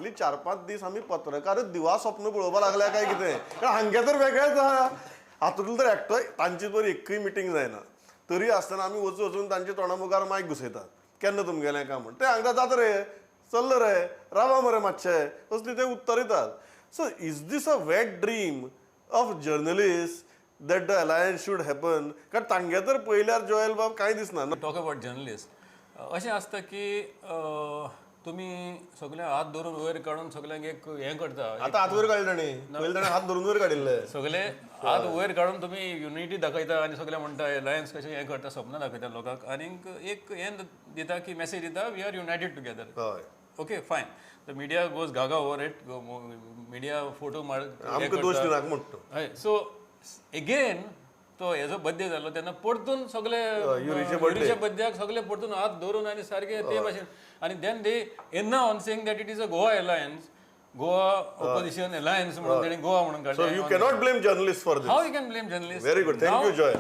फाटली 4-5 दीस आमी पत्रकारच दिवा स्वप्न पळोवपा लागल्या काय कितें कारण हांगे तर वेगळेच आहा हातूंतलो तर एकटोय तांची बरी एकूय मिटींग जायना तरी आसतना आमी वचून तांच्या तोंडा मुखार मायक घुसयतात केन्ना तुमगेलें काय म्हण ते हांगा जाता रे चल्ल रे रावा मरे मातशें असली ते उत्तर दितात so is this a wet dream of journalist that the alliance should happen कारण तांगे तर पयल्यार जोयल बाब कांय दिसना टॉक अबाउट जर्नलिस्ट अशें आसता की तुमी सगळे हात धरून वयर काडून सगळ्यांक एक हें करता आतां हात वयर काडले ताणी पयलीं ताणें हात धरून वयर काडिल्ले सगळे हात वयर काडून तुमी युनिटी दाखयता आनी सगळे म्हणटा लायन्स कशें हें करता सपनां दाखयता लोकांक आनीक एक हें दिता की मेसेज दिता वी आर युनायटेड टुगेदर हय ओके फायन the media goes gaga over it media photo आमकां दोश दिनाक म्हणटा हय सो एगेन तो हेजो बर्थडे जालो तेन्ना परतून सगळे युरीचे बर्थडेक सगळे परतून हात धरून आनी सारखे ते भाशेन आनी देन दे एन्ना on saying that it is a Goa alliance Goa opposition alliance म्हणून तेणी गोवा म्हणून सो काडलें you cannot blame journalist for these how you can blame journalist very good thank you Joy